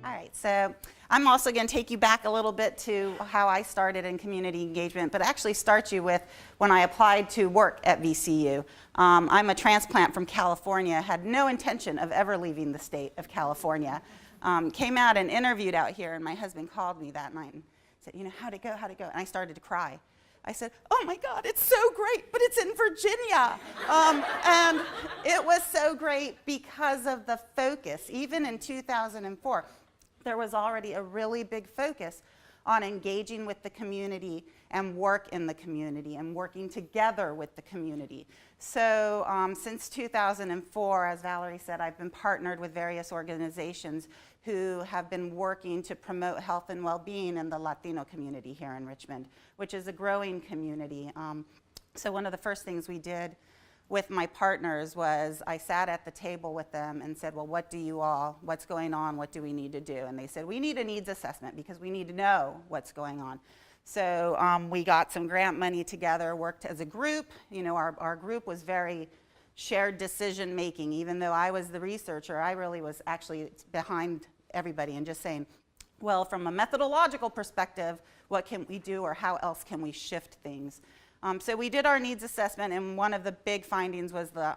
All right, so I'm also going to take you back a little bit to how I started in community engagement, but actually start you with when I applied to work at VCU. I'm a transplant from California, had no intention of ever leaving the state of California. Came out and interviewed out here, and my husband called me that night and said, you know, how'd it go, how'd it go? And I started to cry. I said, oh my God, it's so great, but it's in Virginia. And it was so great because of the focus. Even in 2004, there was already a really big focus on engaging with the community and work in the community and working together with the community. So since 2004, as Valerie said, I've been partnered with various organizations who have been working to promote health and well-being in the Latino community here in Richmond, which is a growing community. So one of the first things we did with my partners was I sat at the table with them and said, well, what's going on, what do we need to do? And they said, we need a needs assessment because we need to know what's going on. So we got some grant money together, worked as a group. You know, our group was very shared decision making. Even though I was the researcher, I really was actually behind everybody and just saying, well, from a methodological perspective, what can we do or how else can we shift things? So we did our needs assessment, and one of the big findings was the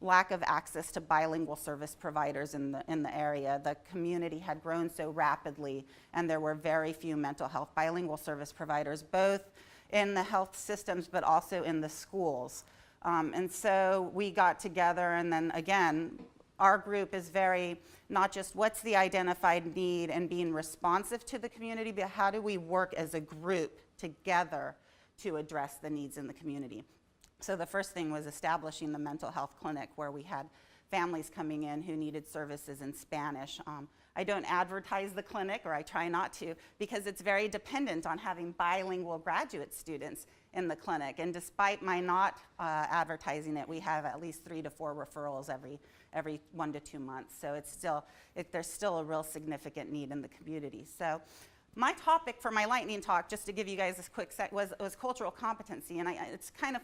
lack of access to bilingual service providers in the area. The community had grown so rapidly, and there were very few mental health bilingual service providers, both in the health systems but also in the schools. And so we got together, and then again, our group is very, not just what's the identified need and being responsive to the community, but how do we work as a group together to address the needs in the community. So the first thing was establishing the mental health clinic where we had families coming in who needed services in Spanish. I don't advertise the clinic, or I try not to, because it's very dependent on having bilingual graduate students in the clinic. And despite my not advertising it, we have at least 3 to 4 referrals every 1 to 2 months. So there's still a real significant need in the community. So my topic for my lightning talk, just to give you guys this quick set, was cultural competency. And it's kind of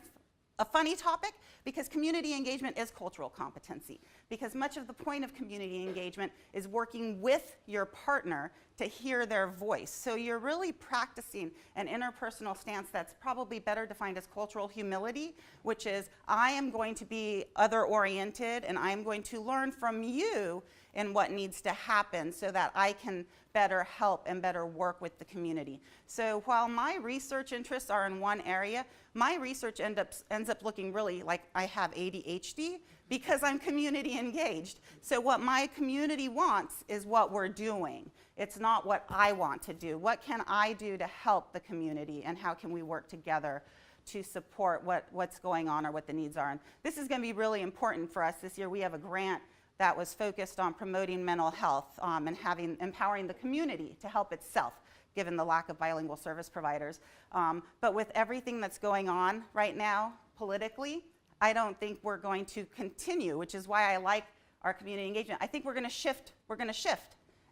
a funny topic because community engagement is cultural competency. Because much of the point of community engagement is working with your partner to hear their voice. So you're really practicing an interpersonal stance that's probably better defined as cultural humility, which is I am going to be other-oriented and I am going to learn from you in what needs to happen so that I can better help and better work with the community. So while my research interests are in one area, my research ends up looking really like I have ADHD because I'm community engaged. So what my community wants is what we're doing. It's not what I want to do. What can I do to help the community, and how can we work together to support what's going on or what the needs are? And this is going to be really important for us this year. We have a grant that was focused on promoting mental health and empowering the community to help itself, given the lack of bilingual service providers. But with everything that's going on right now politically, I don't think we're going to continue, which is why I like our community engagement. I think we're going to shift.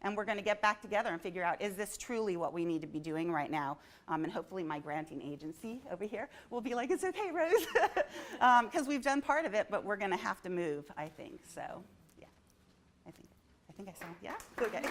And we're going to get back together and figure out, is this truly what we need to be doing right now? And hopefully my granting agency over here will be like, it's okay, Rose. Because we've done part of it, but we're going to have to move, I think. So, yeah, I think I sound, yeah? Okay.